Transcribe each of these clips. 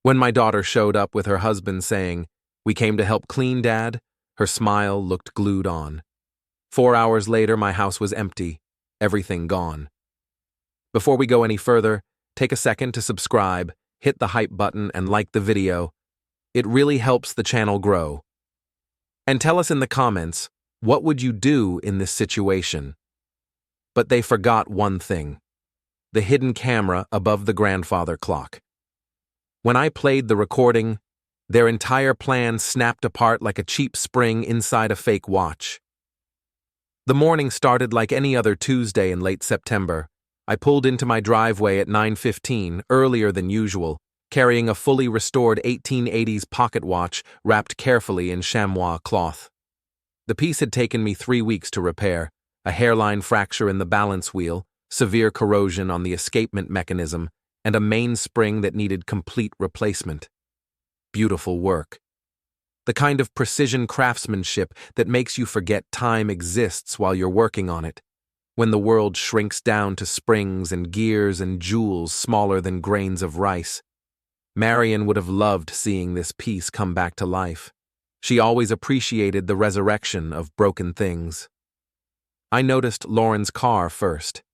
When my daughter showed up with her husband saying, "We came to help clean, Dad," her smile looked glued on. 4 hours later, my house was empty, everything gone. Before we go any further, take a second to subscribe, hit the hype button, and like the video. It really helps the channel grow. And tell us in the comments, what would you do in this situation? But they forgot one thing: the hidden camera above the grandfather clock. When I played the recording, their entire plan snapped apart like a cheap spring inside a fake watch. The morning started like any other Tuesday in late September. I pulled into my driveway at 9:15, earlier than usual, carrying a fully restored 1880s pocket watch wrapped carefully in chamois cloth. The piece had taken me 3 weeks to repair: a hairline fracture in the balance wheel, severe corrosion on the escapement mechanism, and a mainspring that needed complete replacement. Beautiful work. The kind of precision craftsmanship that makes you forget time exists while you're working on it, when the world shrinks down to springs and gears and jewels smaller than grains of rice. Marion would have loved seeing this piece come back to life. She always appreciated the resurrection of broken things. I noticed Lauren's car first.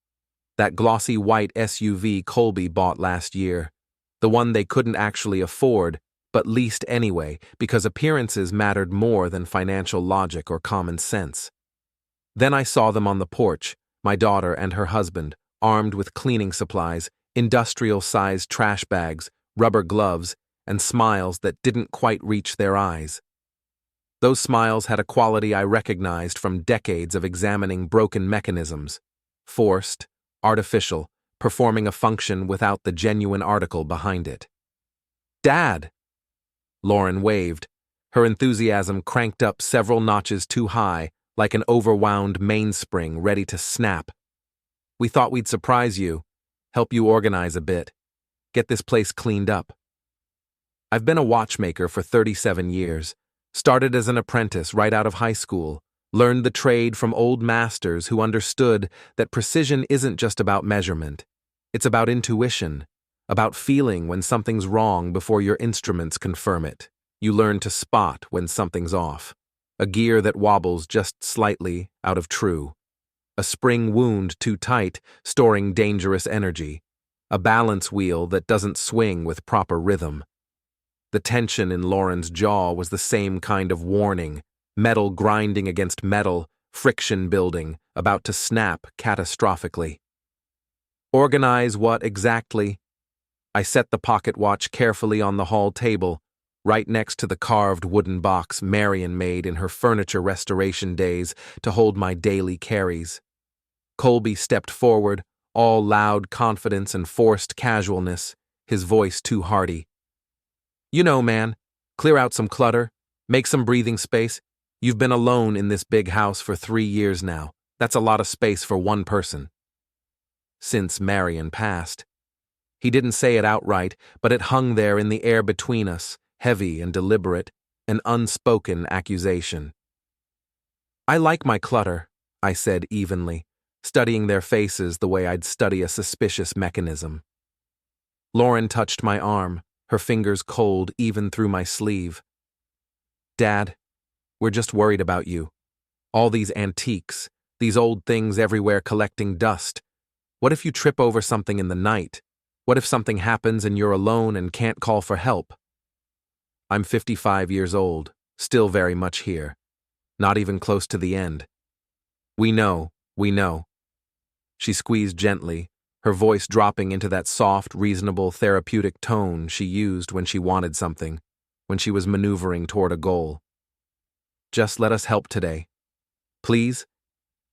That glossy white SUV Colby bought last year. The one they couldn't actually afford, but leased anyway, because appearances mattered more than financial logic or common sense. Then I saw them on the porch, my daughter and her husband, armed with cleaning supplies, industrial-sized trash bags, rubber gloves, and smiles that didn't quite reach their eyes. Those smiles had a quality I recognized from decades of examining broken mechanisms: forced, artificial, performing a function without the genuine article behind it. "Dad!" Lauren waved, her enthusiasm cranked up several notches too high, like an overwound mainspring ready to snap. "We thought we'd surprise you, help you organize a bit, get this place cleaned up." I've been a watchmaker for 37 years, started as an apprentice right out of high school, learned the trade from old masters who understood that precision isn't just about measurement. It's about intuition, about feeling when something's wrong before your instruments confirm it. You learn to spot when something's off. A gear that wobbles just slightly out of true. A spring wound too tight, storing dangerous energy. A balance wheel that doesn't swing with proper rhythm. The tension in Lauren's jaw was the same kind of warning: metal grinding against metal, friction building, about to snap catastrophically. Organize what exactly? I set the pocket watch carefully on the hall table, right next to the carved wooden box Marion made in her furniture restoration days to hold my daily carries. Colby stepped forward, all loud confidence and forced casualness, his voice too hearty. "You know, man, clear out some clutter, make some breathing space. You've been alone in this big house for 3 years now. That's a lot of space for one person." Since Marion passed. He didn't say it outright, but it hung there in the air between us, heavy and deliberate, an unspoken accusation. "I like my clutter," I said evenly, studying their faces the way I'd study a suspicious mechanism. Lauren touched my arm, her fingers cold even through my sleeve. "Dad, we're just worried about you. All these antiques, these old things everywhere collecting dust. What if you trip over something in the night? What if something happens and you're alone and can't call for help?" I'm 55 years old, still very much here. Not even close to the end. We know. She squeezed gently, her voice dropping into that soft, reasonable, therapeutic tone she used when she wanted something, when she was maneuvering toward a goal. "Just let us help today. Please?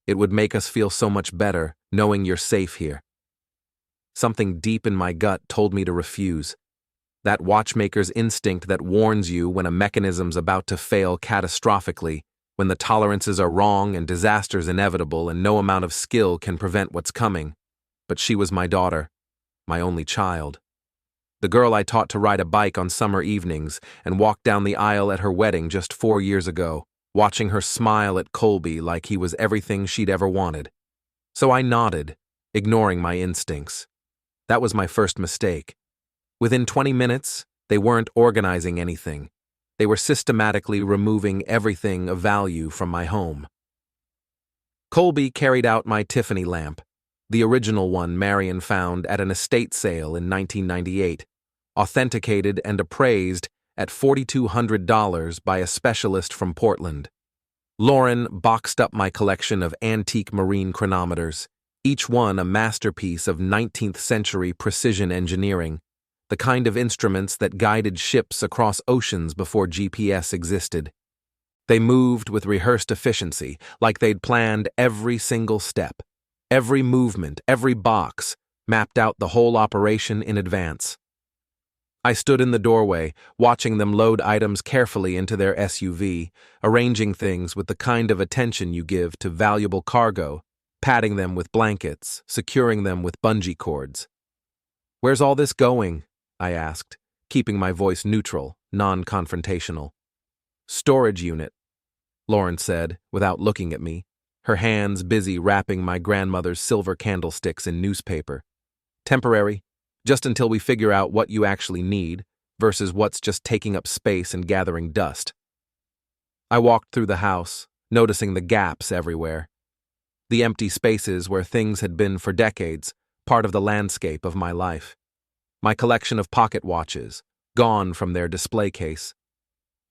It would make us feel so much better, knowing you're safe here." Something deep in my gut told me to refuse. That watchmaker's instinct that warns you when a mechanism's about to fail catastrophically, when the tolerances are wrong and disaster's inevitable and no amount of skill can prevent what's coming. But she was my daughter, my only child. The girl I taught to ride a bike on summer evenings and walked down the aisle at her wedding just 4 years ago, watching her smile at Colby like he was everything she'd ever wanted. So I nodded, ignoring my instincts. That was my first mistake. Within 20 minutes, They weren't organizing anything. They were systematically removing everything of value from my home. Colby carried out my Tiffany lamp, the original one Marion found at an estate sale in 1998, authenticated and appraised at $4,200 by a specialist from Portland. Lauren boxed up my collection of antique marine chronometers, each one a masterpiece of 19th century precision engineering, the kind of instruments that guided ships across oceans before GPS existed. They moved with rehearsed efficiency, like they'd planned every single step, every movement, every box, mapped out the whole operation in advance. I stood in the doorway, watching them load items carefully into their SUV, arranging things with the kind of attention you give to valuable cargo, padding them with blankets, securing them with bungee cords. "Where's all this going?" I asked, keeping my voice neutral, non-confrontational. "Storage unit," Lauren said, without looking at me, her hands busy wrapping my grandmother's silver candlesticks in newspaper. "Temporary, just until we figure out what you actually need versus what's just taking up space and gathering dust." I walked through the house, noticing the gaps everywhere. The empty spaces where things had been for decades, part of the landscape of my life. My collection of pocket watches, gone from their display case.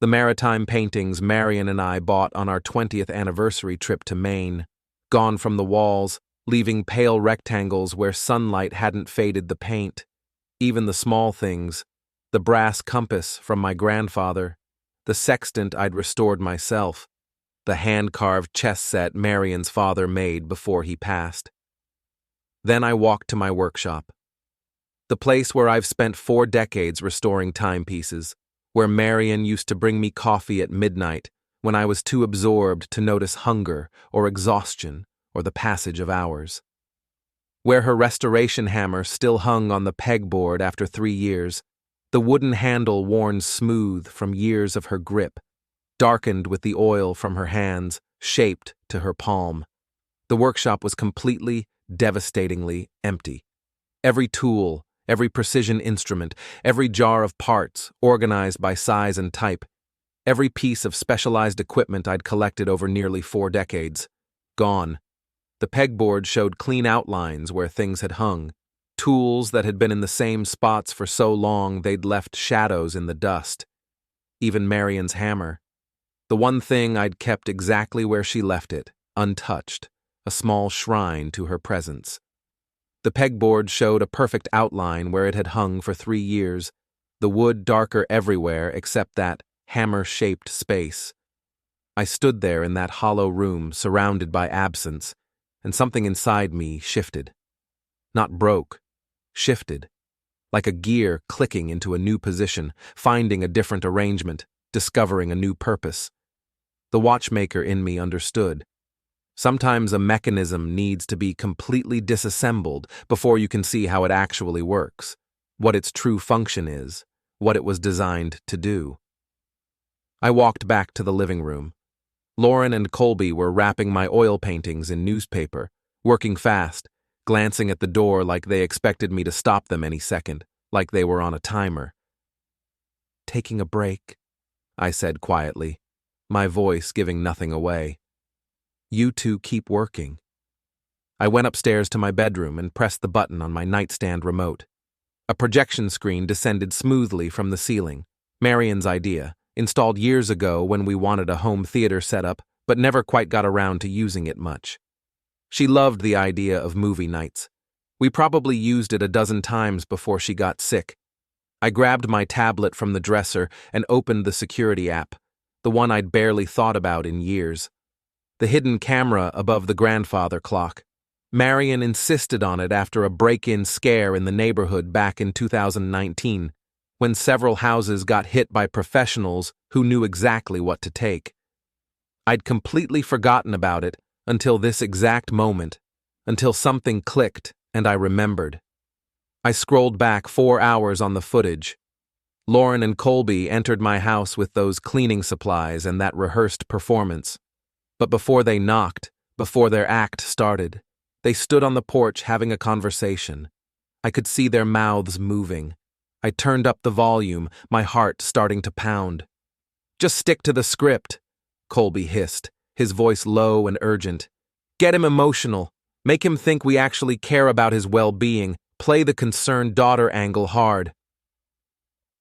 The maritime paintings Marion and I bought on our 20th anniversary trip to Maine, gone from the walls, leaving pale rectangles where sunlight hadn't faded the paint. Even the small things, the brass compass from my grandfather, the sextant I'd restored myself, the hand-carved chess set Marion's father made before he passed. Then I walked to my workshop. The place where I've spent 4 decades restoring timepieces, where Marion used to bring me coffee at midnight when I was too absorbed to notice hunger or exhaustion or the passage of hours. Where her restoration hammer still hung on the pegboard after 3 years, the wooden handle worn smooth from years of her grip, darkened with the oil from her hands, shaped to her palm. The workshop was completely, devastatingly empty. Every tool, every precision instrument, every jar of parts, organized by size and type, every piece of specialized equipment I'd collected over nearly 4 decades, gone. The pegboard showed clean outlines where things had hung, tools that had been in the same spots for so long they'd left shadows in the dust. Even Marion's hammer. The one thing I'd kept exactly where she left it, untouched, a small shrine to her presence. The pegboard showed a perfect outline where it had hung for 3 years, the wood darker everywhere except that hammer-shaped space. I stood there in that hollow room surrounded by absence, and something inside me shifted. Not broke, shifted, like a gear clicking into a new position, finding a different arrangement, discovering a new purpose. The watchmaker in me understood. Sometimes a mechanism needs to be completely disassembled before you can see how it actually works, what its true function is, what it was designed to do. I walked back to the living room. Lauren and Colby were wrapping my oil paintings in newspaper, working fast, glancing at the door like they expected me to stop them any second, like they were on a timer. "Taking a break," I said quietly, my voice giving nothing away. "You two keep working." I went upstairs to my bedroom and pressed the button on my nightstand remote. A projection screen descended smoothly from the ceiling, Marion's idea, installed years ago when we wanted a home theater setup but never quite got around to using it much. She loved the idea of movie nights. We probably used it a dozen times before she got sick. I grabbed my tablet from the dresser and opened the security app, the one I'd barely thought about in years. The hidden camera above the grandfather clock. Marion insisted on it after a break-in scare in the neighborhood back in 2019, when several houses got hit by professionals who knew exactly what to take. I'd completely forgotten about it until this exact moment, until something clicked and I remembered. I scrolled back 4 hours on the footage. Lauren and Colby entered my house with those cleaning supplies and that rehearsed performance. But before they knocked, before their act started, they stood on the porch having a conversation. I could see their mouths moving. I turned up the volume, my heart starting to pound. "Just stick to the script," Colby hissed, his voice low and urgent. "Get him emotional. Make him think we actually care about his well-being. Play the concerned daughter angle hard."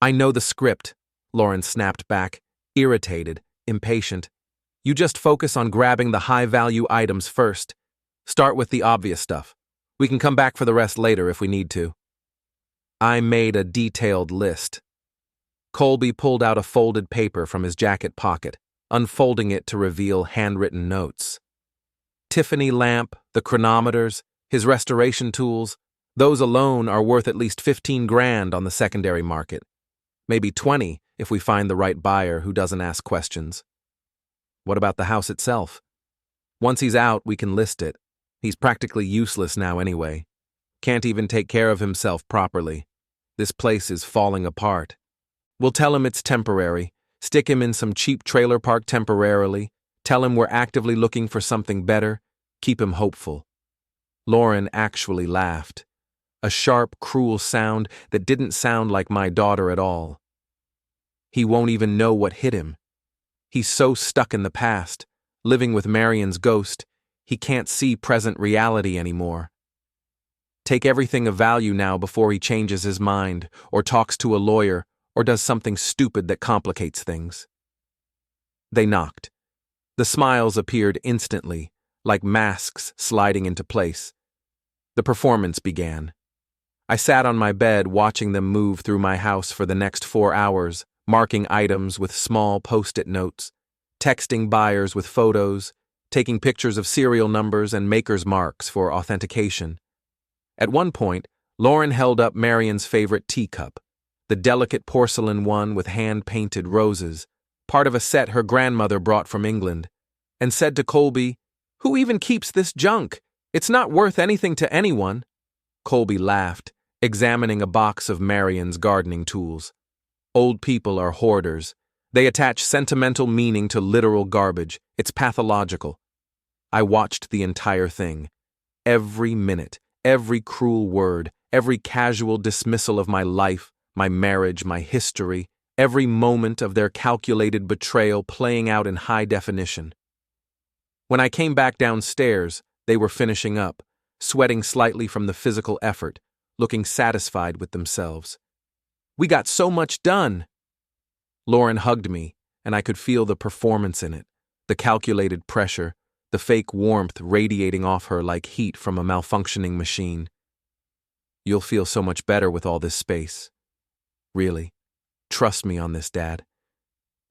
"I know the script," Lauren snapped back, irritated, impatient. "You just focus on grabbing the high-value items first. Start with the obvious stuff. We can come back for the rest later if we need to." I made a detailed list. Colby pulled out a folded paper from his jacket pocket, unfolding it to reveal handwritten notes. Tiffany lamp, the chronometers, his restoration tools, those alone are worth at least 15 grand on the secondary market. Maybe 20 if we find the right buyer who doesn't ask questions. What about the house itself? Once he's out, we can list it. He's practically useless now anyway. Can't even take care of himself properly. This place is falling apart. We'll tell him it's temporary, stick him in some cheap trailer park temporarily, tell him we're actively looking for something better, keep him hopeful. Lauren actually laughed. A sharp, cruel sound that didn't sound like my daughter at all. He won't even know what hit him. He's so stuck in the past, living with Marion's ghost, he can't see present reality anymore. Take everything of value now before he changes his mind, or talks to a lawyer, or does something stupid that complicates things. They knocked. The smiles appeared instantly, like masks sliding into place. The performance began. I sat on my bed watching them move through my house for the next 4 hours, marking items with small post-it notes, texting buyers with photos, taking pictures of serial numbers and maker's marks for authentication. At one point, Lauren held up Marion's favorite teacup, the delicate porcelain one with hand-painted roses, part of a set her grandmother brought from England, and said to Colby, "Who even keeps this junk? It's not worth anything to anyone." Colby laughed, examining a box of Marion's gardening tools. Old people are hoarders. They attach sentimental meaning to literal garbage. It's pathological. I watched the entire thing. Every minute, every cruel word, every casual dismissal of my life, my marriage, my history, every moment of their calculated betrayal playing out in high definition. When I came back downstairs, they were finishing up, sweating slightly from the physical effort, looking satisfied with themselves. "We got so much done." Lauren hugged me, and I could feel the performance in it, the calculated pressure, the fake warmth radiating off her like heat from a malfunctioning machine. "You'll feel so much better with all this space. Really. Trust me on this, Dad.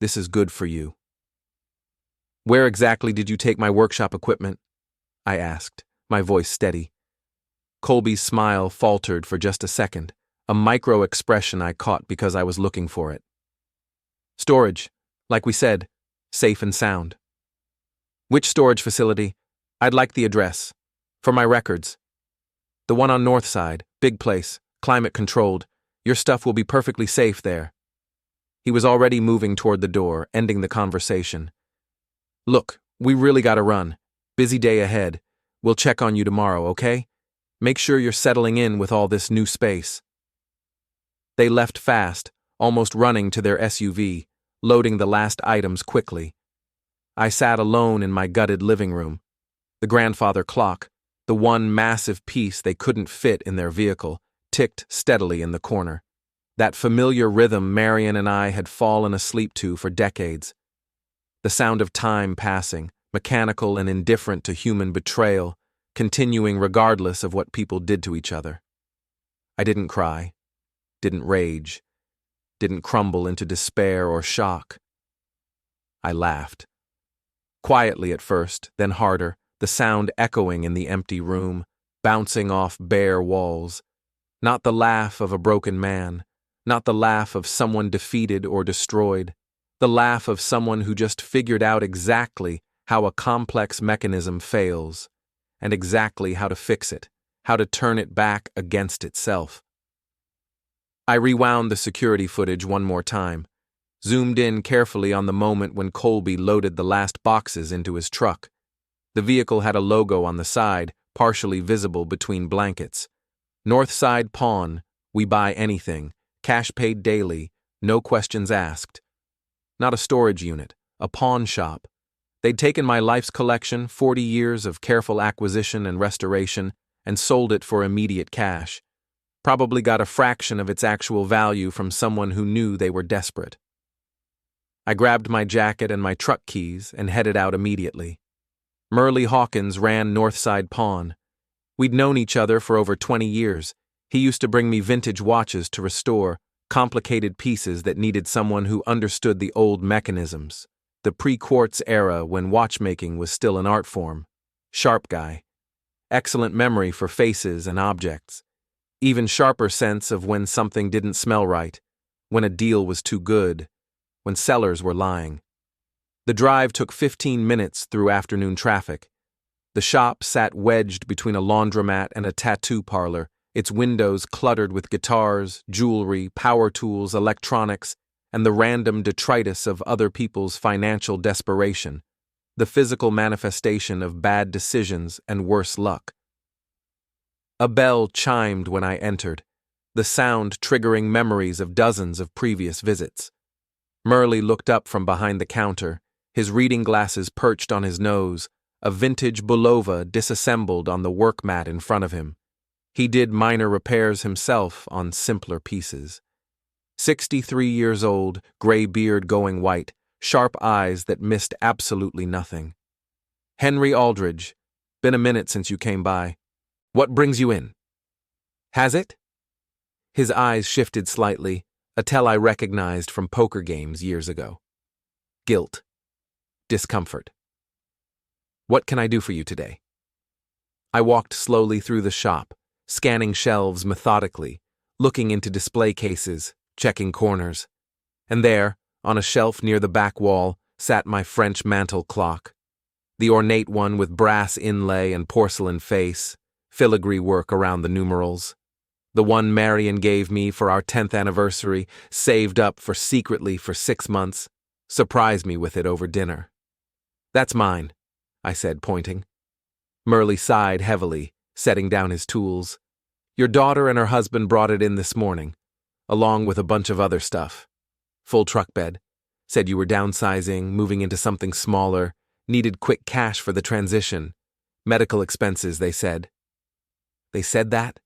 This is good for you." "Where exactly did you take my workshop equipment?" I asked, my voice steady. Colby's smile faltered for just a second, a micro-expression I caught because I was looking for it. "Storage, like we said, safe and sound." "Which storage facility? I'd like the address. For my records." "The one on North Side, big place, climate-controlled. Your stuff will be perfectly safe there." He was already moving toward the door, ending the conversation. "Look, we really gotta run. Busy day ahead. We'll check on you tomorrow, okay? Make sure you're settling in with all this new space." They left fast, almost running to their SUV, loading the last items quickly. I sat alone in my gutted living room. The grandfather clock, the one massive piece they couldn't fit in their vehicle, ticked steadily in the corner. That familiar rhythm Marion and I had fallen asleep to for decades. The sound of time passing, mechanical and indifferent to human betrayal, continuing regardless of what people did to each other. I didn't cry, didn't rage, didn't crumble into despair or shock. I laughed. Quietly at first, then harder, the sound echoing in the empty room, bouncing off bare walls. Not the laugh of a broken man, not the laugh of someone defeated or destroyed, the laugh of someone who just figured out exactly how a complex mechanism fails, and exactly how to fix it, how to turn it back against itself. I rewound the security footage one more time, zoomed in carefully on the moment when Colby loaded the last boxes into his truck. The vehicle had a logo on the side, partially visible between blankets. Northside Pawn, we buy anything, Cash paid daily, no questions asked. Not a storage unit, a pawn shop. They'd taken my life's collection, 40 years of careful acquisition and restoration, and sold it for immediate cash. Probably got a fraction of its actual value from someone who knew they were desperate. I grabbed my jacket and my truck keys and headed out immediately. Merle Hawkins ran Northside Pawn. We'd known each other for over 20 years. He used to bring me vintage watches to restore, complicated pieces that needed someone who understood the old mechanisms, the pre-quartz era when watchmaking was still an art form. Sharp guy. Excellent memory for faces and objects. Even sharper sense of when something didn't smell right, when a deal was too good, when sellers were lying. The drive took 15 minutes through afternoon traffic. The shop sat wedged between a laundromat and a tattoo parlor, its windows cluttered with guitars, jewelry, power tools, electronics, and the random detritus of other people's financial desperation, the physical manifestation of bad decisions and worse luck. A bell chimed when I entered, the sound triggering memories of dozens of previous visits. Merle looked up from behind the counter, his reading glasses perched on his nose, a vintage Bulova disassembled on the work mat in front of him. He did minor repairs himself on simpler pieces. 63 years old, gray beard going white, sharp eyes that missed absolutely nothing. Henry Aldridge, been a minute since you came by. What brings you in? Has it? His eyes shifted slightly, a tell I recognized from poker games years ago. Guilt. Discomfort. What can I do for you today? I walked slowly through the shop, scanning shelves methodically, looking into display cases, checking corners. And there, on a shelf near the back wall, sat my French mantel clock. The ornate one with brass inlay and porcelain face, filigree work around the numerals. The one Marion gave me for our 10th anniversary, saved up for secretly for 6 months, surprised me with it over dinner. That's mine, I said, pointing. Merle sighed heavily, setting down his tools. Your daughter and her husband brought it in this morning, along with a bunch of other stuff. Full truck bed. Said you were downsizing, moving into something smaller, needed quick cash for the transition. Medical expenses, they said. They said that?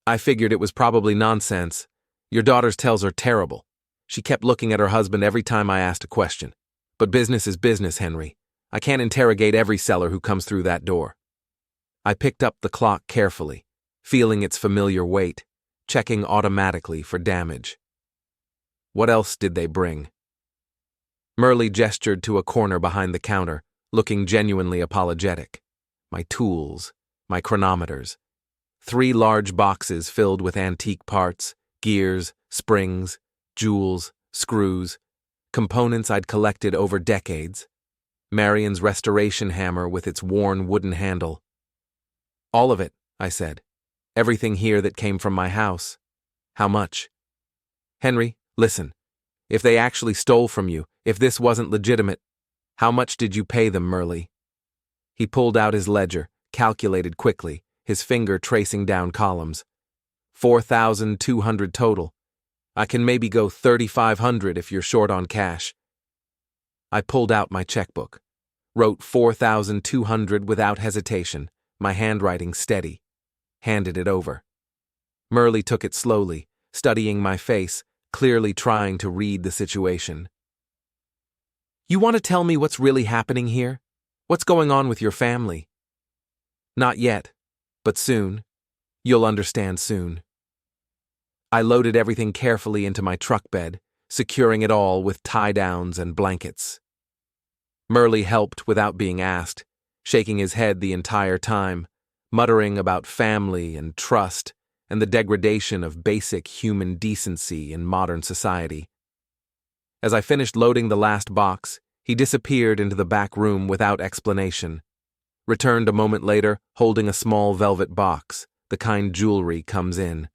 I figured it was probably nonsense. Your daughter's tells are terrible. She kept looking at her husband every time I asked a question. But business is business, Henry. I can't interrogate every seller who comes through that door. I picked up the clock carefully, feeling its familiar weight, checking automatically for damage. What else did they bring? Merle gestured to a corner behind the counter, looking genuinely apologetic. My tools, my chronometers. 3 large boxes filled with antique parts, gears, springs, jewels, screws, components I'd collected over decades. Marion's restoration hammer with its worn wooden handle. All of it, I said. Everything here that came from my house. How much? Henry, listen. If they actually stole from you, if this wasn't legitimate, how much did you pay them, Merle? He pulled out his ledger, calculated quickly, his finger tracing down columns. 4,200 total. I can maybe go 3,500 if you're short on cash. I pulled out my checkbook, wrote 4,200 without hesitation, my handwriting steady, handed it over. Merle took it slowly, studying my face, clearly trying to read the situation. You want to tell me what's really happening here? What's going on with your family? Not yet, but soon. You'll understand soon. I loaded everything carefully into my truck bed, securing it all with tie-downs and blankets. Merle helped without being asked, shaking his head the entire time, muttering about family and trust and the degradation of basic human decency in modern society. As I finished loading the last box, he disappeared into the back room without explanation. Returned a moment later, holding a small velvet box, the kind jewelry comes in.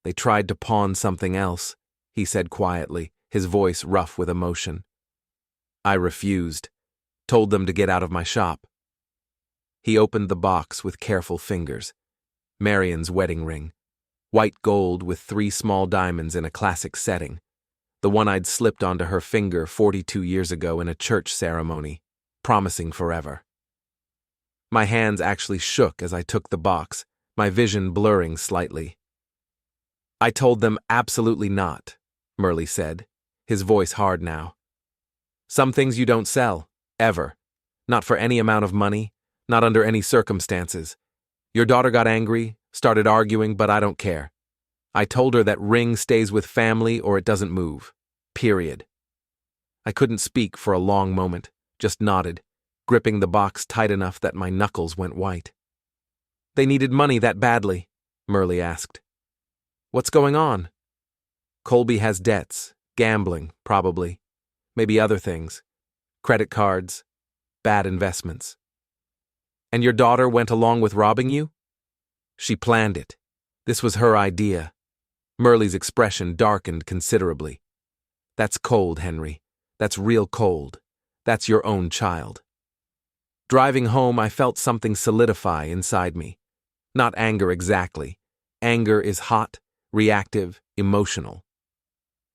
They tried to pawn something else, he said quietly, his voice rough with emotion. I refused, told them to get out of my shop. He opened the box with careful fingers. Marion's wedding ring. white gold with 3 small diamonds in a classic setting, the one I'd slipped onto her finger 42 years ago in a church ceremony, promising forever. My hands actually shook as I took the box, my vision blurring slightly. "I told them absolutely not," Murley said, his voice hard now. "Some things you don't sell, ever. Not for any amount of money, not under any circumstances. Your daughter got angry, started arguing, but I don't care. I told her that ring stays with family or it doesn't move. Period." I couldn't speak for a long moment, just nodded, gripping the box tight enough that my knuckles went white. "They needed money that badly?" Murley asked. "What's going on?" "Colby has debts, gambling, probably. Maybe other things. Credit cards, bad investments." "And your daughter went along with robbing you?" "She planned it. This was her idea." Murley's expression darkened considerably. "That's cold, Henry. That's real cold. That's your own child." Driving home, I felt something solidify inside me. Not anger exactly. Anger is hot, reactive, emotional.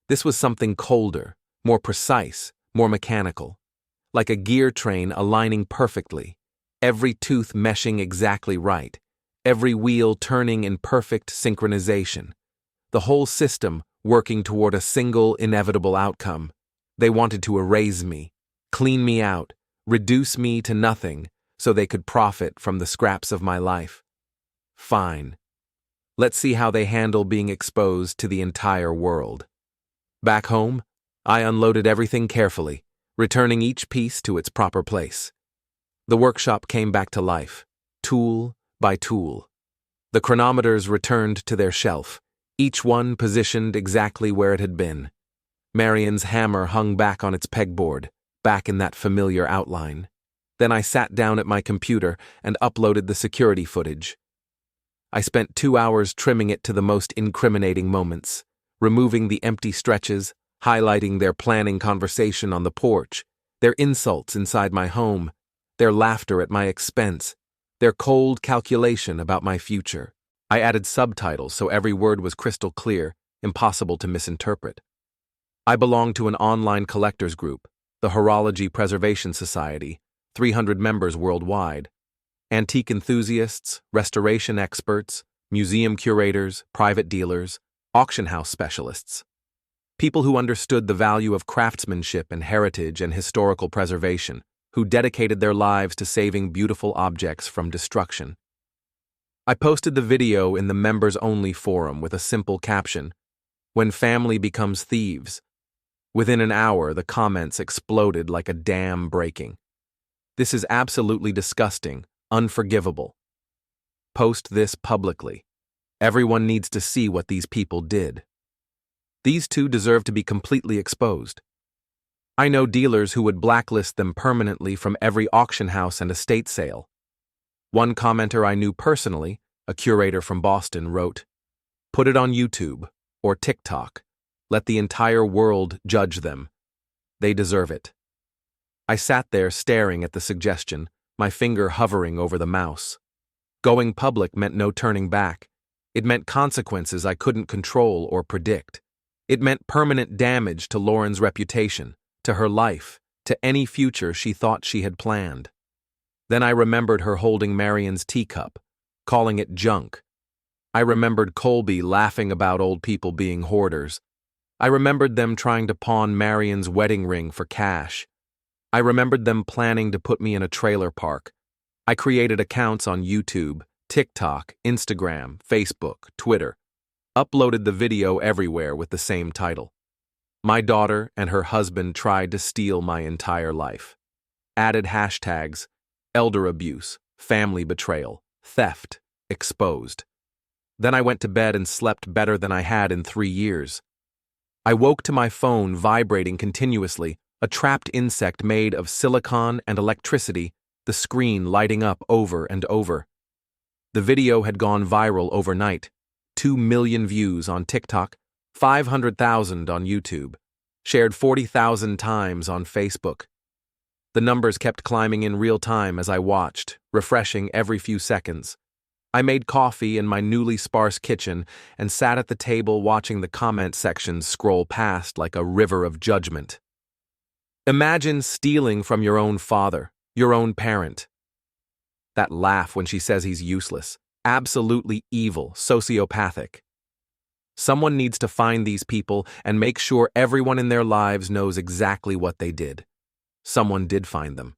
This was something colder, more precise, more mechanical. Like a gear train aligning perfectly, every tooth meshing exactly right, every wheel turning in perfect synchronization. The whole system working toward a single inevitable outcome. They wanted to erase me, clean me out, reduce me to nothing so they could profit from the scraps of my life. Fine. Let's see how they handle being exposed to the entire world. Back home, I unloaded everything carefully, returning each piece to its proper place. The workshop came back to life, tool by tool. The chronometers returned to their shelf, each one positioned exactly where it had been. Marion's hammer hung back on its pegboard, back in that familiar outline. Then I sat down at my computer and uploaded the security footage. I spent 2 hours trimming it to the most incriminating moments, removing the empty stretches, highlighting their planning conversation on the porch, their insults inside my home, their laughter at my expense, their cold calculation about my future. I added subtitles so every word was crystal clear, impossible to misinterpret. I belonged to an online collectors group, the Horology Preservation Society, 300 members worldwide. Antique enthusiasts, restoration experts, museum curators, private dealers, auction house specialists. People who understood the value of craftsmanship and heritage and historical preservation, who dedicated their lives to saving beautiful objects from destruction. I posted the video in the members-only forum with a simple caption, "When family becomes thieves." Within an hour, the comments exploded like a dam breaking. "This is absolutely disgusting, unforgivable. Post this publicly. Everyone needs to see what these people did. These two deserve to be completely exposed." I know dealers who would blacklist them permanently from every auction house and estate sale. One commenter I knew personally, a curator from Boston, wrote, "Put it on YouTube or TikTok. Let the entire world judge them. They deserve it." I sat there staring at the suggestion, my finger hovering over the mouse. Going public meant no turning back. It meant consequences I couldn't control or predict. It meant permanent damage to Lauren's reputation, to her life, to any future she thought she had planned. Then I remembered her holding Marion's teacup, calling it junk. I remembered Colby laughing about old people being hoarders. I remembered them trying to pawn Marion's wedding ring for cash. I remembered them planning to put me in a trailer park. I created accounts on YouTube, TikTok, Instagram, Facebook, Twitter. Uploaded the video everywhere with the same title. My daughter and her husband tried to steal my entire life. Added hashtags, elder abuse, family betrayal, theft, exposed. Then I went to bed and slept better than I had in 3 years. I woke to my phone vibrating continuously, a trapped insect made of silicon and electricity, the screen lighting up over and over. The video had gone viral overnight. 2 million views on TikTok, 500,000 on YouTube, shared 40,000 times on Facebook. The numbers kept climbing in real time as I watched, refreshing every few seconds. I made coffee in my newly sparse kitchen and sat at the table watching the comment sections scroll past like a river of judgment. Imagine stealing from your own father, your own parent. That laugh when she says he's useless. Absolutely evil, sociopathic. Someone needs to find these people and make sure everyone in their lives knows exactly what they did. Someone did find them.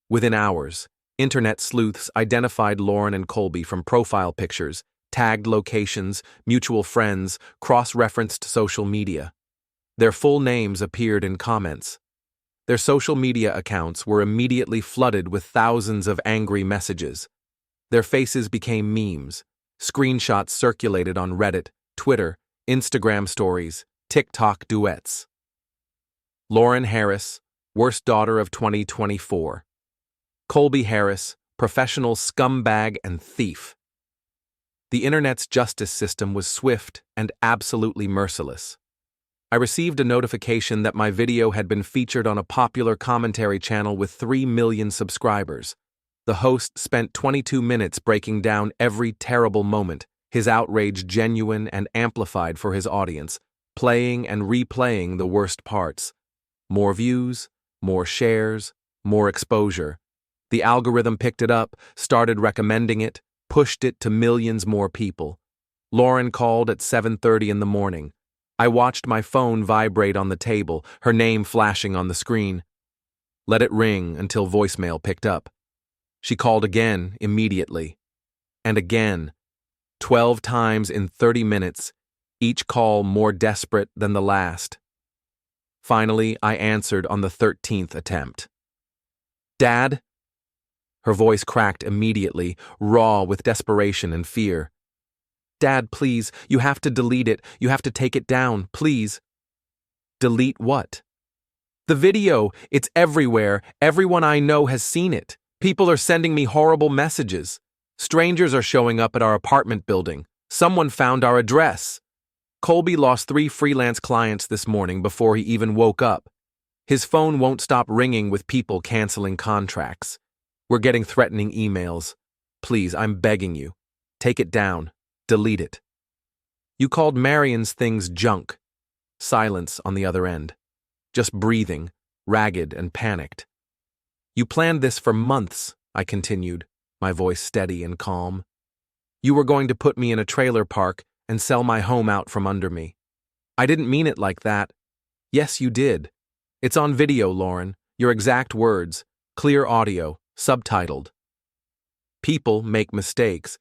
Within hours, internet sleuths identified Lauren and Colby from profile pictures, tagged locations, mutual friends, cross-referenced social media. Their full names appeared in comments. Their social media accounts were immediately flooded with thousands of angry messages. Their faces became memes. Screenshots circulated on Reddit, Twitter, Instagram stories, TikTok duets. Lauren Harris, worst daughter of 2024. Colby Harris, professional scumbag and thief. The internet's justice system was swift and absolutely merciless. I received a notification that my video had been featured on a popular commentary channel with 3 million subscribers. The host spent 22 minutes breaking down every terrible moment, his outrage genuine and amplified for his audience, playing and replaying the worst parts. More views, more shares, more exposure. The algorithm picked it up, started recommending it, pushed it to millions more people. Lauren called at 7:30 in the morning. I watched my phone vibrate on the table, her name flashing on the screen. Let it ring until voicemail picked up. She called again immediately. And again. 12 times in 30 minutes, each call more desperate than the last. Finally, I answered on the 13th attempt. "Dad?" Her voice cracked immediately, raw with desperation and fear. "Dad, please, you have to delete it. You have to take it down, please." "Delete what?" "The video. It's everywhere. Everyone I know has seen it. People are sending me horrible messages. Strangers are showing up at our apartment building. Someone found our address. Colby lost 3 freelance clients this morning before he even woke up. His phone won't stop ringing with people canceling contracts. We're getting threatening emails. Please, I'm begging you. Take it down. Delete it." "You called Marion's things junk." Silence on the other end. Just breathing, ragged and panicked. "You planned this for months," I continued, my voice steady and calm. "You were going to put me in a trailer park and sell my home out from under me. I didn't mean it like that." "Yes, you did. It's on video, Lauren. Your exact words, clear audio, subtitled." "People make mistakes."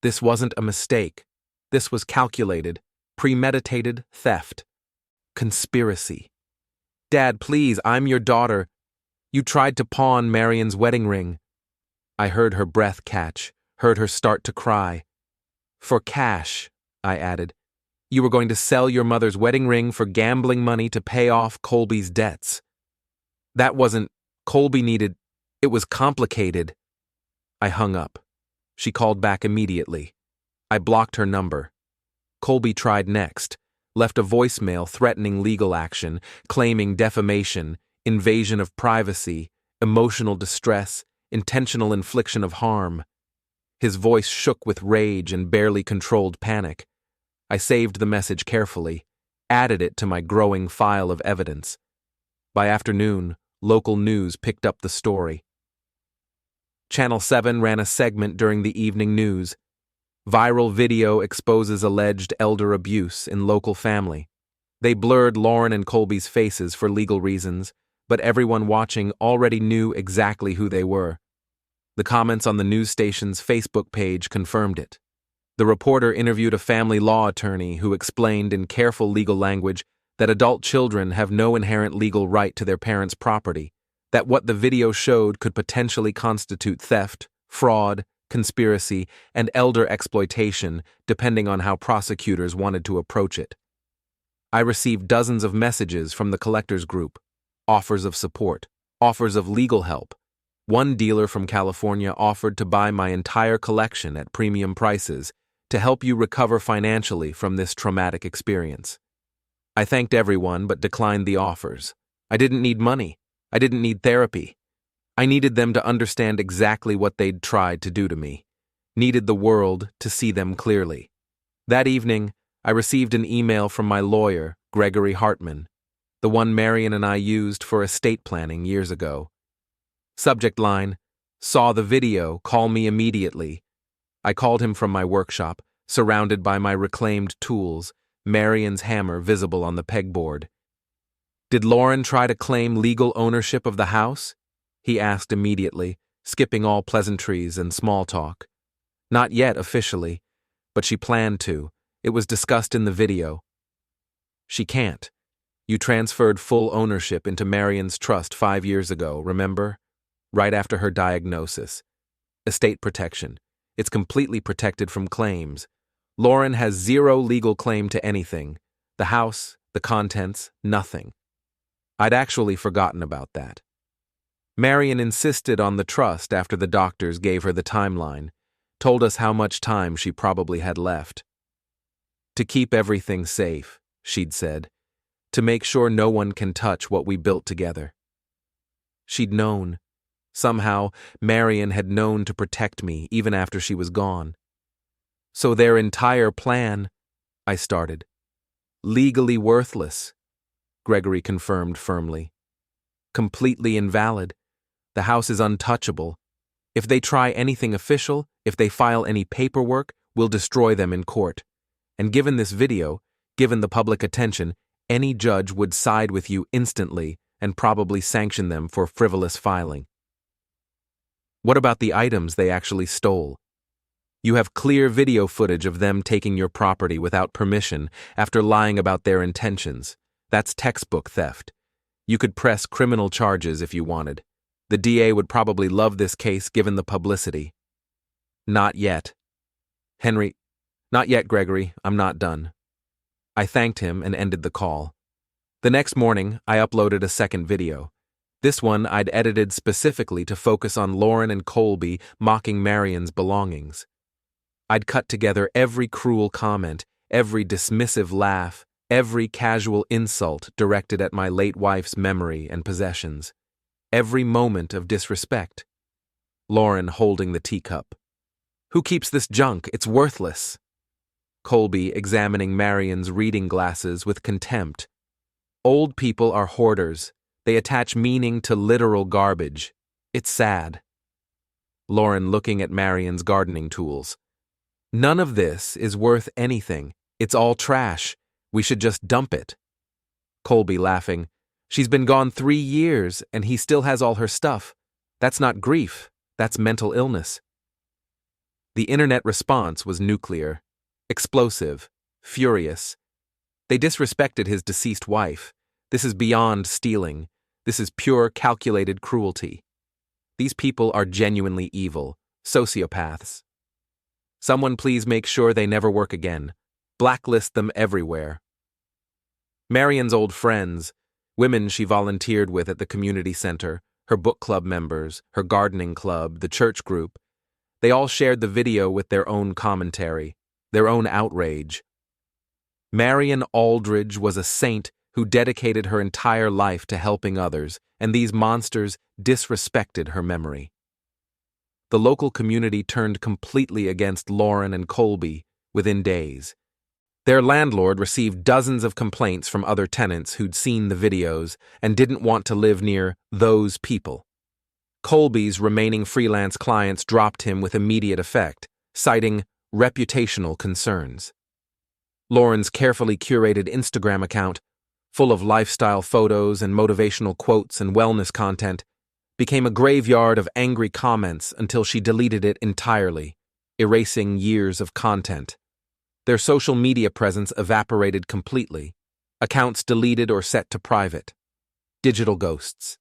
This wasn't a mistake. This was calculated, premeditated theft. Conspiracy. "Dad, please, I'm your daughter. You tried to pawn Marion's wedding ring." I heard her breath catch, heard her start to cry. "For cash," I added. "You were going to sell your mother's wedding ring for gambling money to pay off Colby's debts." "That wasn't. Colby needed. It was complicated." I hung up. She called back immediately. I blocked her number. Colby tried next, left a voicemail threatening legal action, claiming defamation, invasion of privacy, emotional distress, intentional infliction of harm. His voice shook with rage and barely controlled panic. I saved the message carefully, added it to my growing file of evidence. By afternoon, local news picked up the story. Channel 7 ran a segment during the evening news. Viral video exposes alleged elder abuse in local family. They blurred Lauren and Colby's faces for legal reasons, but everyone watching already knew exactly who they were. The comments on the news station's Facebook page confirmed it. The reporter interviewed a family law attorney who explained in careful legal language that adult children have no inherent legal right to their parents' property, that what the video showed could potentially constitute theft, fraud, conspiracy, and elder exploitation, depending on how prosecutors wanted to approach it. I received dozens of messages from the collectors group, offers of support, offers of legal help. One dealer from California offered to buy my entire collection at premium prices to help you recover financially from this traumatic experience. I thanked everyone but declined the offers. I didn't need money. I didn't need therapy. I needed them to understand exactly what they'd tried to do to me. needed the world to see them clearly. That evening, I received an email from my lawyer, Gregory Hartman, the one Marion and I used for estate planning years ago. Subject line, "Saw the video, call me immediately." I called him from my workshop, surrounded by my reclaimed tools, Marion's hammer visible on the pegboard. "Did Lauren try to claim legal ownership of the house?" he asked immediately, skipping all pleasantries and small talk. "Not yet officially, but she planned to. It was discussed in the video." "She can't. You transferred full ownership into Marion's trust 5 years ago, remember? Right after her diagnosis. Estate protection. It's completely protected from claims. Lauren has zero legal claim to anything. The house, the contents, nothing." I'd actually forgotten about that. Marion insisted on the trust after the doctors gave her the timeline, told us how much time she probably had left. "To keep everything safe," she'd said, "to make sure no one can touch what we built together." She'd known. Somehow, Marion had known to protect me even after she was gone. "So their entire plan," I started. "Legally worthless," Gregory confirmed firmly. "Completely invalid. The house is untouchable. If they try anything official, if they file any paperwork, we'll destroy them in court. And given this video, given the public attention, any judge would side with you instantly and probably sanction them for frivolous filing." "What about the items they actually stole? You have clear video footage of them taking your property without permission after lying about their intentions. That's textbook theft. You could press criminal charges if you wanted. The DA would probably love this case given the publicity." "Not yet." "Not yet, Gregory. I'm not done." I thanked him and ended the call. The next morning, I uploaded a second video. This one I'd edited specifically to focus on Lauren and Colby mocking Marion's belongings. I'd cut together every cruel comment, every dismissive laugh, every casual insult directed at my late wife's memory and possessions. Every moment of disrespect. Lauren holding the teacup. "Who keeps this junk? It's worthless." Colby examining Marion's reading glasses with contempt. "Old people are hoarders. They attach meaning to literal garbage. It's sad." Lauren looking at Marion's gardening tools. "None of this is worth anything. It's all trash. We should just dump it." Colby laughing. "She's been gone 3 years and he still has all her stuff. That's not grief. That's mental illness." The internet response was nuclear. Explosive. Furious. They disrespected his deceased wife. This is beyond stealing. This is pure calculated cruelty. These people are genuinely evil. Sociopaths. Someone please make sure they never work again. Blacklist them everywhere. Marion's old friends, women she volunteered with at the community center, her book club members, her gardening club, the church group, they all shared the video with their own commentary, their own outrage. Henry Aldridge was a saint who dedicated her entire life to helping others, and these monsters disrespected her memory. The local community turned completely against Lauren and Colby within days. Their landlord received dozens of complaints from other tenants who'd seen the videos and didn't want to live near those people. Colby's remaining freelance clients dropped him with immediate effect, citing reputational concerns. Lauren's carefully curated Instagram account, full of lifestyle photos and motivational quotes and wellness content, became a graveyard of angry comments until she deleted it entirely, erasing years of content. Their social media presence evaporated completely, accounts deleted or set to private. Digital ghosts.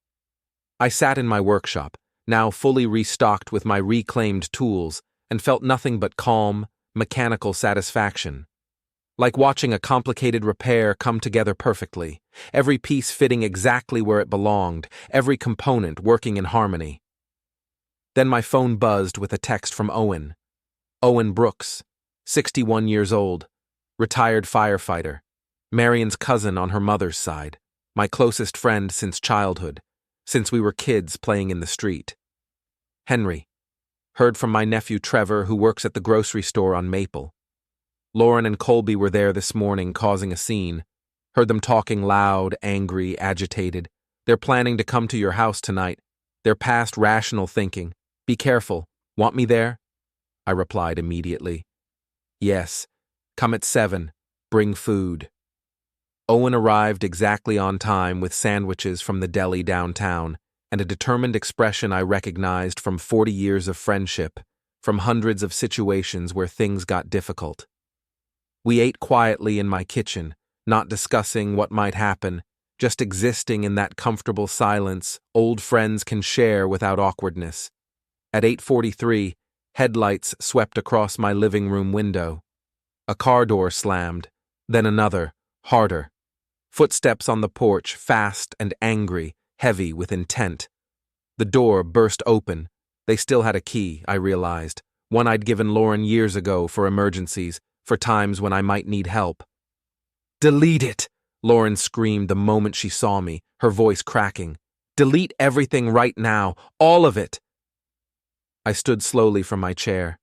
I sat in my workshop, now fully restocked with my reclaimed tools, and felt nothing but calm, mechanical satisfaction. Like watching a complicated repair come together perfectly, every piece fitting exactly where it belonged, every component working in harmony. Then my phone buzzed with a text from Owen. Owen Brooks, 61 years old, retired firefighter, Marion's cousin on her mother's side, my closest friend since childhood, since we were kids playing in the street. "Henry, Heard from my nephew Trevor, who works at the grocery store on Maple. Lauren and Colby were there this morning, causing a scene. Heard them talking loud, angry, agitated. They're planning to come to your house tonight. They're past rational thinking. Be careful. Want me there? I replied immediately. Yes. Come at 7. Bring food. Owen arrived exactly on time with sandwiches from the deli downtown and a determined expression I recognized from 40 years of friendship, from hundreds of situations where things got difficult. We ate quietly in my kitchen, not discussing what might happen, just existing in that comfortable silence old friends can share without awkwardness. At 8:43, headlights swept across my living room window. A car door slammed, then another, harder. Footsteps on the porch, fast and angry, heavy with intent. The door burst open. They still had a key, I realized, one I'd given Lauren years ago for emergencies, for times when I might need help. Delete it! Lauren screamed the moment she saw me, her voice cracking. Delete everything right now, all of it! I stood slowly from my chair.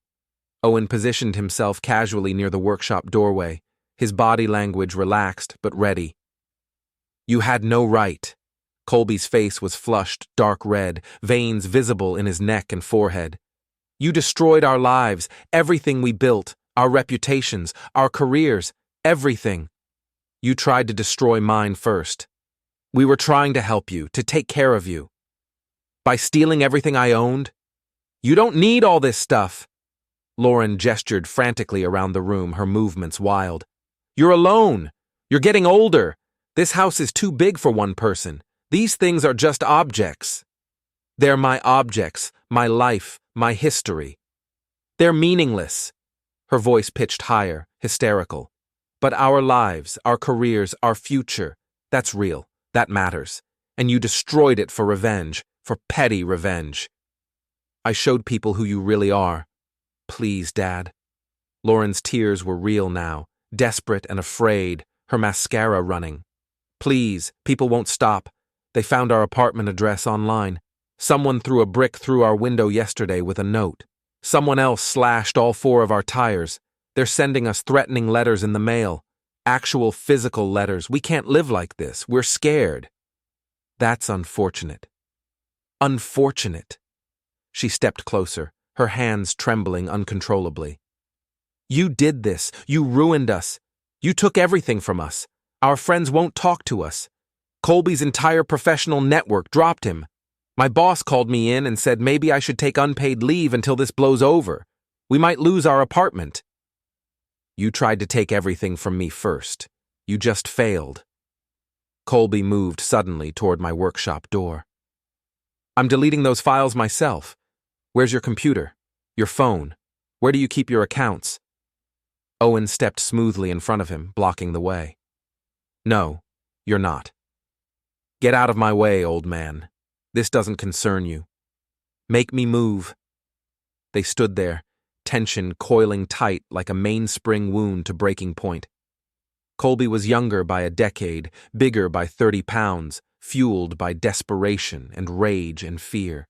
Owen positioned himself casually near the workshop doorway, his body language relaxed but ready. You had no right. Colby's face was flushed, dark red, veins visible in his neck and forehead. You destroyed our lives, everything we built, our reputations, our careers, everything. You tried to destroy mine first. We were trying to help you, to take care of you. By stealing everything I owned? You don't need all this stuff. Lauren gestured frantically around the room, her movements wild. You're alone. You're getting older. This house is too big for one person. These things are just objects. They're my objects, my life, my history. They're meaningless. Her voice pitched higher, hysterical. But our lives, our careers, our future, that's real, that matters. And you destroyed it for revenge, for petty revenge. I showed people who you really are. Please, Dad. Lauren's tears were real now, desperate and afraid, her mascara running. Please, people won't stop. They found our apartment address online. Someone threw a brick through our window yesterday with a note. Someone else slashed all 4 of our tires. They're sending us threatening letters in the mail. Actual physical letters. We can't live like this. We're scared. That's unfortunate. Unfortunate. She stepped closer, her hands trembling uncontrollably. You did this. You ruined us. You took everything from us. Our friends won't talk to us. Colby's entire professional network dropped him. My boss called me in and said maybe I should take unpaid leave until this blows over. We might lose our apartment. You tried to take everything from me first. You just failed. Colby moved suddenly toward my workshop door. I'm deleting those files myself. Where's your computer? Your phone? Where do you keep your accounts? Owen stepped smoothly in front of him, blocking the way. No, you're not. Get out of my way, old man. This doesn't concern you. Make me move. They stood there, tension coiling tight like a mainspring wound to breaking point. Colby was younger by a decade, bigger by 30 pounds, fueled by desperation and rage and fear.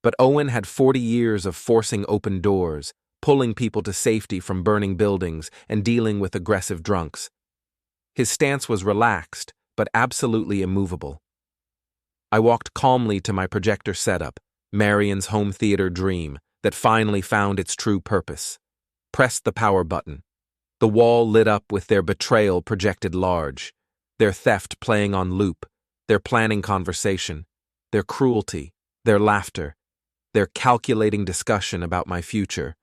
But Owen had 40 years of forcing open doors, pulling people to safety from burning buildings and dealing with aggressive drunks. His stance was relaxed, but absolutely immovable. I walked calmly to my projector setup, Marion's home theater dream, that finally found its true purpose. Pressed the power button. The wall lit up with their betrayal projected large, their theft playing on loop, their planning conversation, their cruelty, their laughter, their calculating discussion about my future.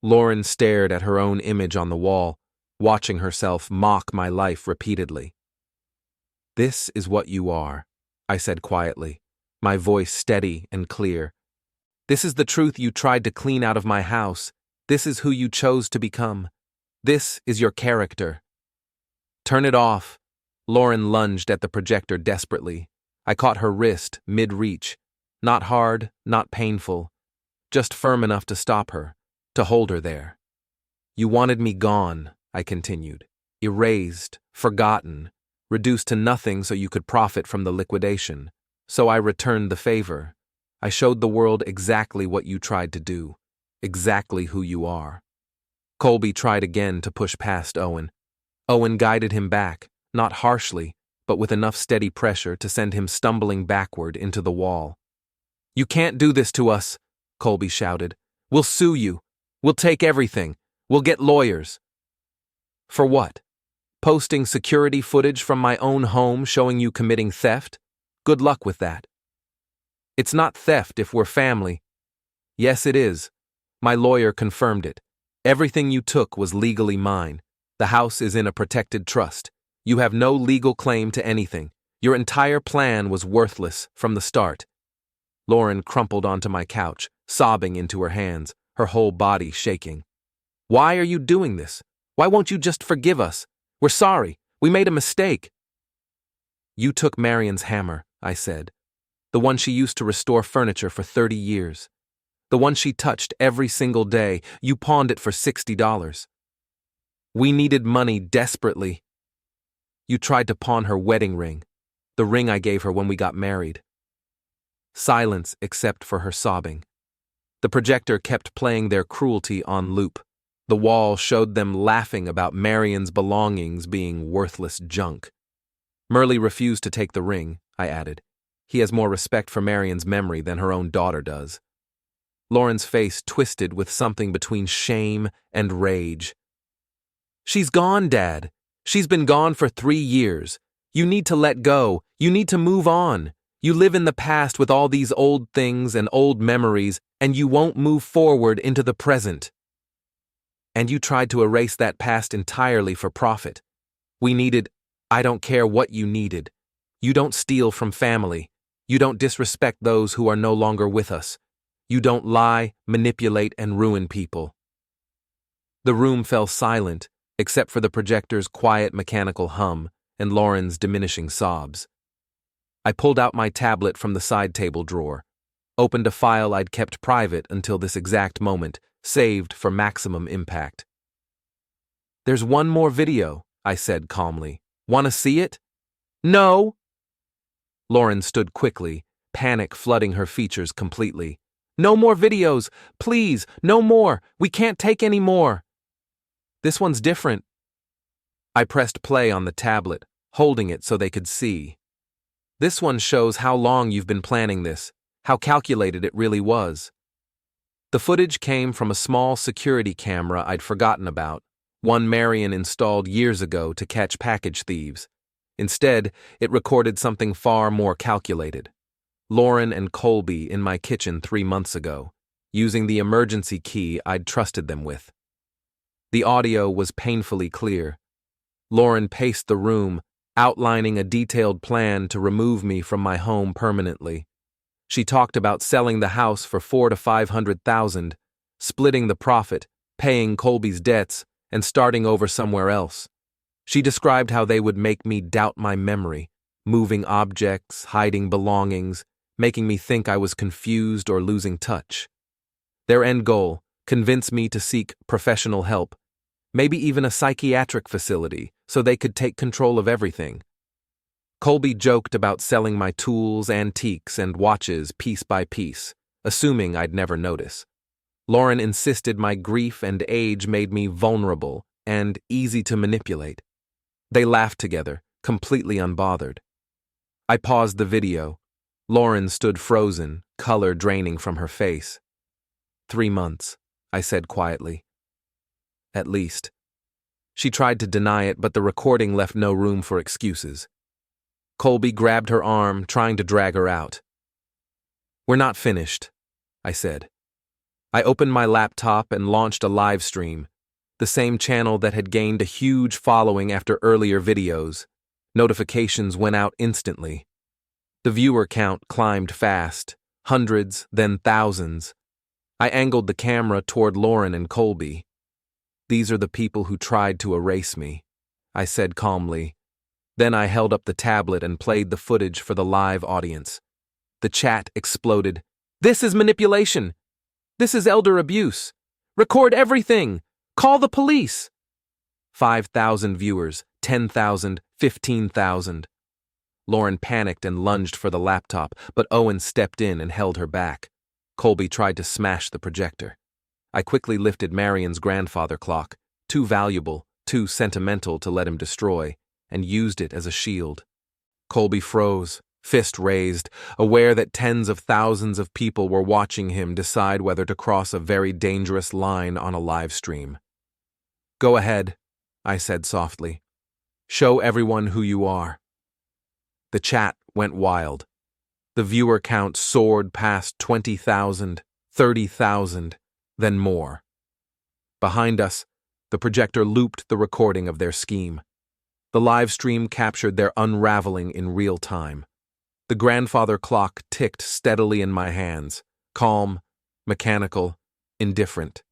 Lauren stared at her own image on the wall, watching herself mock my life repeatedly. This is what you are, I said quietly, my voice steady and clear. This is the truth you tried to clean out of my house. This is who you chose to become. This is your character. Turn it off. Lauren lunged at the projector desperately. I caught her wrist, mid-reach. Not hard, not painful. Just firm enough to stop her, to hold her there. You wanted me gone, I continued. Erased, forgotten, reduced to nothing so you could profit from the liquidation. So I returned the favor. I showed the world exactly what you tried to do, exactly who you are. Colby tried again to push past Owen. Owen guided him back, not harshly, but with enough steady pressure to send him stumbling backward into the wall. "You can't do this to us," Colby shouted. "We'll sue you. We'll take everything. We'll get lawyers." "For what? Posting security footage from my own home showing you committing theft? Good luck with that." "It's not theft if we're family." "Yes, it is. My lawyer confirmed it. Everything you took was legally mine. The house is in a protected trust. You have no legal claim to anything. Your entire plan was worthless from the start." Lauren crumpled onto my couch, sobbing into her hands, her whole body shaking. "Why are you doing this? Why won't you just forgive us? We're sorry. We made a mistake." "You took Marion's hammer," I said. "The one she used to restore furniture for 30 years. The one she touched every single day. You pawned it for $60. We needed money desperately. You tried to pawn her wedding ring, the ring I gave her when we got married." Silence except for her sobbing. The projector kept playing their cruelty on loop. The wall showed them laughing about Marion's belongings being worthless junk. "Merle refused to take the ring," I added. "He has more respect for Marion's memory than her own daughter does." Lauren's face twisted with something between shame and rage. "She's gone, Dad. She's been gone for 3 years. You need to let go. You need to move on. You live in the past with all these old things and old memories, and you won't move forward into the present." "And you tried to erase that past entirely for profit. I don't care what you needed. You don't steal from family. You don't disrespect those who are no longer with us. You don't lie, manipulate, and ruin people." The room fell silent, except for the projector's quiet mechanical hum and Lauren's diminishing sobs. I pulled out my tablet from the side table drawer, opened a file I'd kept private until this exact moment, saved for maximum impact. "There's one more video," I said calmly. "Want to see it?" "No!" Lauren stood quickly, panic flooding her features completely. "No more videos! Please, no more! We can't take any more!" "This one's different." I pressed play on the tablet, holding it so they could see. "This one shows how long you've been planning this, how calculated it really was." The footage came from a small security camera I'd forgotten about, one Marion installed years ago to catch package thieves. Instead, it recorded something far more calculated. Lauren and Colby in my kitchen 3 months ago, using the emergency key I'd trusted them with. The audio was painfully clear. Lauren paced the room, outlining a detailed plan to remove me from my home permanently. She talked about selling the house for $400,000 to $500,000, splitting the profit, paying Colby's debts, and starting over somewhere else. She described how they would make me doubt my memory, moving objects, hiding belongings, making me think I was confused or losing touch. Their end goal, convince me to seek professional help, maybe even a psychiatric facility, so they could take control of everything. Colby joked about selling my tools, antiques, and watches piece by piece, assuming I'd never notice. Lauren insisted my grief and age made me vulnerable and easy to manipulate. They laughed together, completely unbothered. I paused the video. Lauren stood frozen, color draining from her face. 3 months, I said quietly. At least. She tried to deny it, but the recording left no room for excuses. Colby grabbed her arm, trying to drag her out. "We're not finished," I said. I opened my laptop and launched a live stream, the same channel that had gained a huge following after earlier videos. Notifications went out instantly. The viewer count climbed fast, hundreds, then thousands. I angled the camera toward Lauren and Colby. "These are the people who tried to erase me," I said calmly. Then I held up the tablet and played the footage for the live audience. The chat exploded. "This is manipulation! This is elder abuse! Record everything! Call the police!" 5,000 viewers, 10,000, 15,000. Lauren panicked and lunged for the laptop, but Owen stepped in and held her back. Colby tried to smash the projector. I quickly lifted Marion's grandfather clock, too valuable, too sentimental to let him destroy, and used it as a shield. Colby froze, fist raised, aware that tens of thousands of people were watching him decide whether to cross a very dangerous line on a live stream. "Go ahead," I said softly. "Show everyone who you are." The chat went wild. The viewer count soared past 20,000, 30,000, then more. Behind us, the projector looped the recording of their scheme. The live stream captured their unraveling in real time. The grandfather clock ticked steadily in my hands, calm, mechanical, indifferent.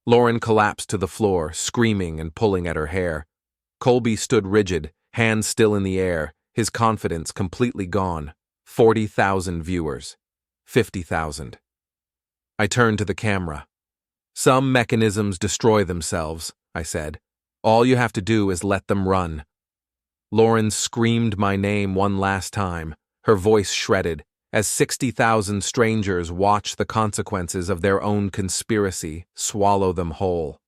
Lauren collapsed to the floor, screaming and pulling at her hair. Colby stood rigid, hands still in the air, his confidence completely gone. 40,000 viewers. 50,000. I turned to the camera. "Some mechanisms destroy themselves," I said. "All you have to do is let them run." Lauren screamed my name one last time, her voice shredded, as 60,000 strangers watched the consequences of their own conspiracy swallow them whole.